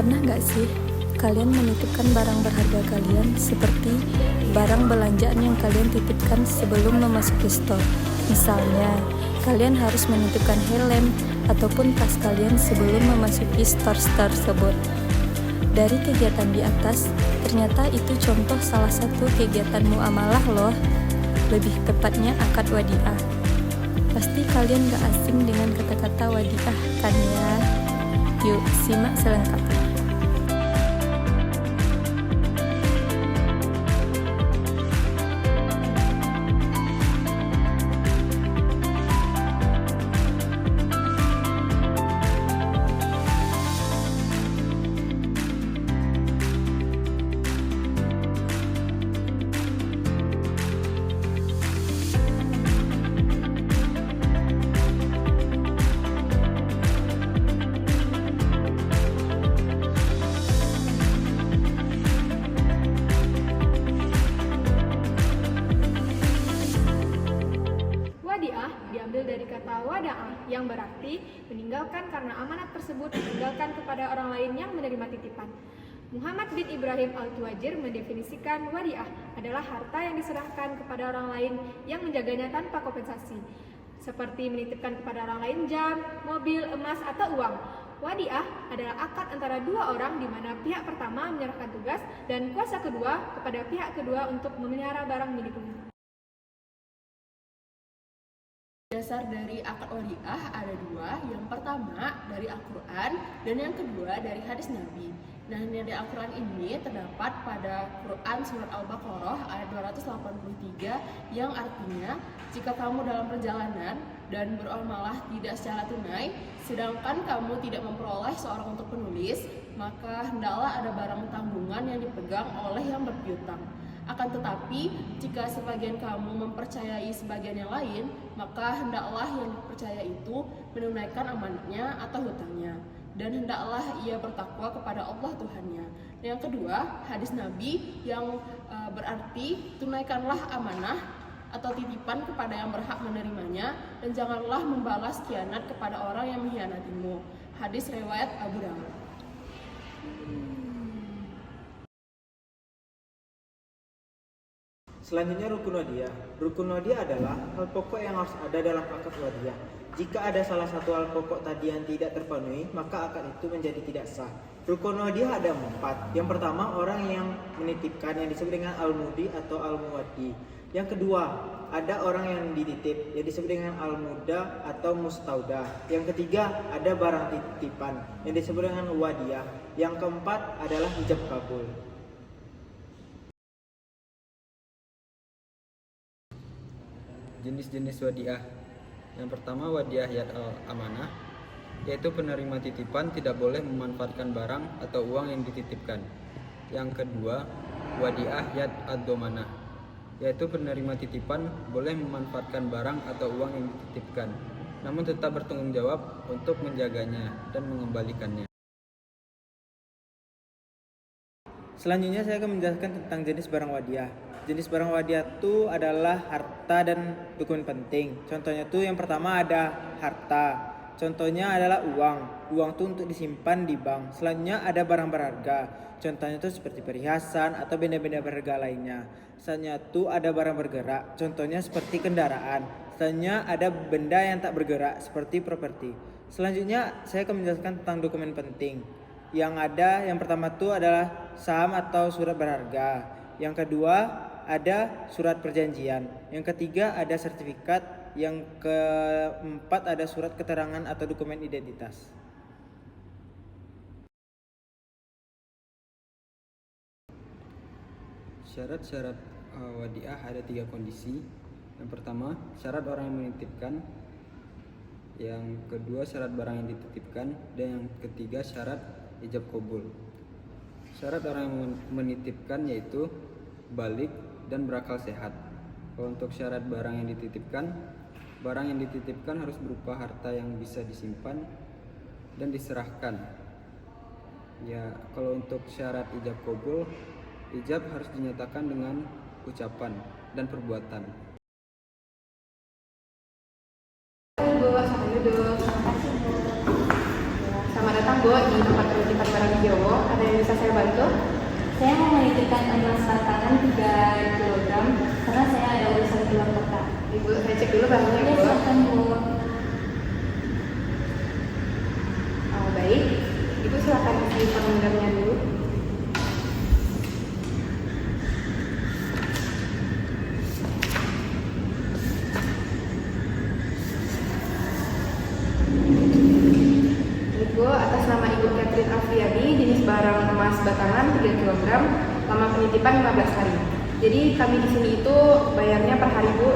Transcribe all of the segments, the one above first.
Pernah nggak sih kalian menitipkan barang berharga kalian seperti barang belanjaan yang kalian titipkan sebelum memasuki store? Misalnya, kalian harus menitipkan helm ataupun tas kalian sebelum memasuki store tersebut. Dari kegiatan di atas, ternyata itu contoh salah satu kegiatan muamalah loh. Lebih tepatnya akad wadiah. Pasti kalian gak asing dengan kata-kata wadiah kan ya? Yuk, simak selengkapnya. Wadiah diambil dari kata wada'ah yang berarti meninggalkan karena amanat tersebut ditinggalkan kepada orang lain yang menerima titipan. Muhammad bin Ibrahim Al-Tuwajir mendefinisikan wadiah adalah harta yang diserahkan kepada orang lain yang menjaganya tanpa kompensasi, seperti menitipkan kepada orang lain jam, mobil, emas, atau uang. Wadiah adalah akad antara dua orang di mana pihak pertama menyerahkan tugas dan kuasa kedua kepada pihak kedua untuk memelihara barang miliknya. Dasar dari akad wadiah ada dua, yang pertama dari Al-Quran dan yang kedua dari hadis Nabi. Nah, dari Al-Quran ini terdapat pada Quran Surat Al-Baqarah ayat 283 yang artinya, jika kamu dalam perjalanan dan beruamalah tidak secara tunai, sedangkan kamu tidak memperoleh seorang untuk penulis, maka hendaklah ada barang tanggungan yang dipegang oleh yang berpiutang. Akan tetapi, jika sebagian kamu mempercayai sebagian yang lain, maka hendaklah yang dipercaya itu menunaikan amanatnya atau hutangnya, dan hendaklah ia bertakwa kepada Allah Tuhannya. Yang kedua, hadis Nabi yang berarti tunaikanlah amanah atau titipan kepada yang berhak menerimanya, dan janganlah membalas khianat kepada orang yang mengkhianatimu. Hadis riwayat Abu Dawud. Selanjutnya rukun wadiah. Rukun wadiah adalah hal pokok yang harus ada dalam akad wadiah. Jika ada salah satu hal pokok tadi yang tidak terpenuhi, maka akad itu menjadi tidak sah. Rukun wadiah ada 4. Yang pertama, orang yang menitipkan yang disebut dengan al-mudi atau al-muwaddi. Yang kedua, ada orang yang dititip yang disebut dengan al-muda atau mustauda. Yang ketiga, ada barang titipan yang disebut dengan wadiah. Yang keempat adalah ijab kabul. Jenis-jenis wadiah. Yang pertama, wadiah yad al-amanah, yaitu penerima titipan tidak boleh memanfaatkan barang atau uang yang dititipkan. Yang kedua, wadiah yad ad-domanah, yaitu penerima titipan boleh memanfaatkan barang atau uang yang dititipkan, namun tetap bertanggung jawab untuk menjaganya dan mengembalikannya. Selanjutnya saya akan menjelaskan tentang jenis barang wadiah. Jenis barang wadiah itu adalah harta dan dokumen penting. Contohnya itu yang pertama ada harta. Contohnya adalah uang. Uang itu untuk disimpan di bank. Selanjutnya ada barang berharga. Contohnya itu seperti perhiasan atau benda-benda berharga lainnya. Selanjutnya itu ada barang bergerak. Contohnya seperti kendaraan. Selanjutnya ada benda yang tak bergerak seperti properti. Selanjutnya saya akan menjelaskan tentang dokumen penting. Yang pertama itu adalah saham atau surat berharga. Yang kedua ada surat perjanjian. Yang ketiga ada sertifikat. Yang keempat ada surat keterangan atau dokumen identitas. Syarat-syarat wadiah ada 3 kondisi. Yang pertama, syarat orang yang menitipkan. Yang kedua, syarat barang yang dititipkan. Dan yang ketiga, syarat ijab kabul. Syarat orang yang menitipkan yaitu balik dan berakal sehat. Kalau untuk syarat barang yang dititipkan, barang yang dititipkan harus berupa harta yang bisa disimpan dan diserahkan. Ya, kalau untuk syarat ijab kabul, ijab harus dinyatakan dengan ucapan dan perbuatan. Selamat datang Bu di tempat penitipan barang di Jowo? Ada yang bisa saya bantu? Saya mau menitipkan emas batangan 3 kg karena saya ada urusan keluar kota. Ibu, saya cek dulu barangnya Ya, Bu. silakan Bu. Oh, baik. Ibu silakan isi formulirnya dulu. Ibu, atas nama Ibu Catherine Afriadi, jenis barang emas batangan 3 kg, lama penitipan 15 hari. Jadi kami di sini itu bayarnya per hari Bu,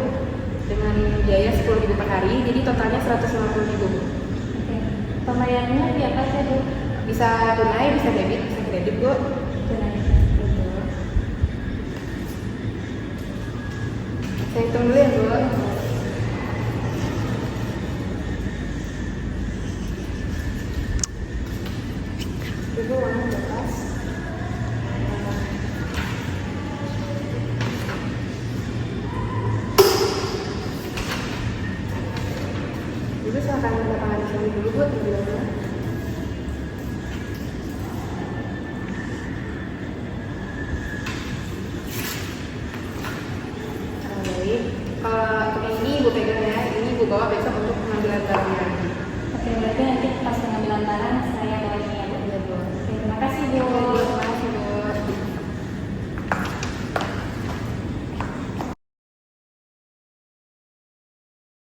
dengan biaya 10.000 per hari, jadi totalnya 150.000 Bu. Oke. Pembayarannya via apa saja Bu? Bisa tunai, bisa debit, bisa kredit Bu. Tunai. Saya hitung dulu ya Bu. Ibu uangnya bebas. Ibu silakan tanda tangan di sini dulu Bu, terlebih dahulu. Baik, kalau untuk ini Ibu pegang ya, ini Ibu bawa besok untuk pengambilan barangnya. Oke, berarti nanti pas pengambilan barang saya bawa ini ya Bu. Iya Bu. Oke, terima kasih Bu. Terima kasih Bu.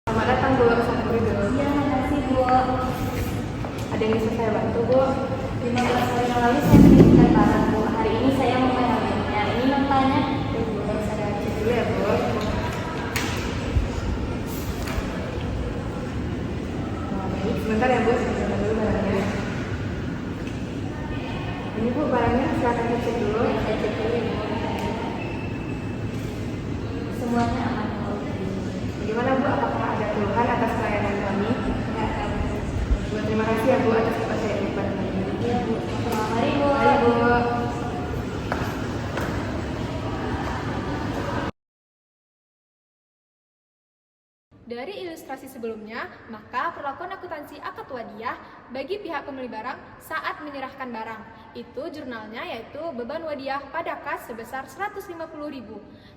Selamat datang Bu, satu koridor. Iya, makasih Bu. Ada yang bisa saya bantu Bu? 15 hari yang lalu saya menitipkan barang Bu. Hari ini saya mau mengambilnya. Ini notanya. Ibu, saya cek dulu ya Bu. Nah, baik, sebentar ya Bu, saya cek dulu barangnya. Ini Bu barangnya, silakan dicek dulu. Saya cek dulu ya Bu. Semuanya aman Bu. Bagaimana Bu, apakah ada keluhan atas pelayanan kami? Enggak ada Bu. Bu, terima kasih ya Bu atas kepercayaan barang ini. Iya Bu. Selamat hari Bu. Mari Bu. Dari ilustrasi sebelumnya, maka perlakuan akuntansi akad wadiah bagi pihak pembeli barang saat menyerahkan barang. Itu jurnalnya yaitu beban wadiah pada kas sebesar 150.000.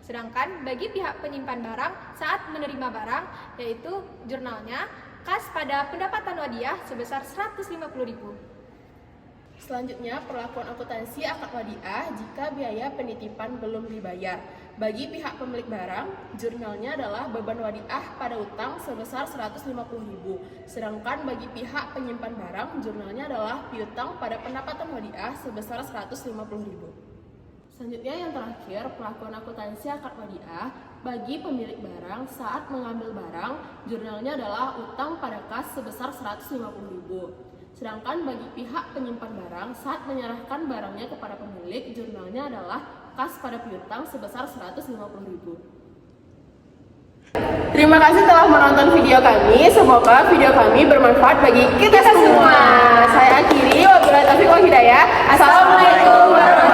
Sedangkan bagi pihak penyimpan barang saat menerima barang yaitu jurnalnya kas pada pendapatan wadiah sebesar 150.000. Selanjutnya, perlakuan akuntansi akad wadiah jika biaya penitipan belum dibayar. Bagi pihak pemilik barang, jurnalnya adalah beban wadiah pada utang sebesar 150.000. Sedangkan bagi pihak penyimpan barang, jurnalnya adalah piutang pada pendapatan wadiah sebesar 150.000. Selanjutnya yang terakhir, perlakuan akuntansi akad wadiah bagi pemilik barang saat mengambil barang, jurnalnya adalah utang pada kas sebesar 150.000. Sedangkan bagi pihak penyimpan barang saat menyerahkan barangnya kepada pemilik, jurnalnya adalah kas pada piutang sebesar 150.000. Terima kasih telah menonton video kami. Semoga video kami bermanfaat bagi kita semua. Saya akhiri, wabillahi taufiq wal hidayah. Assalamualaikum warahmatullahi wabarakatuh.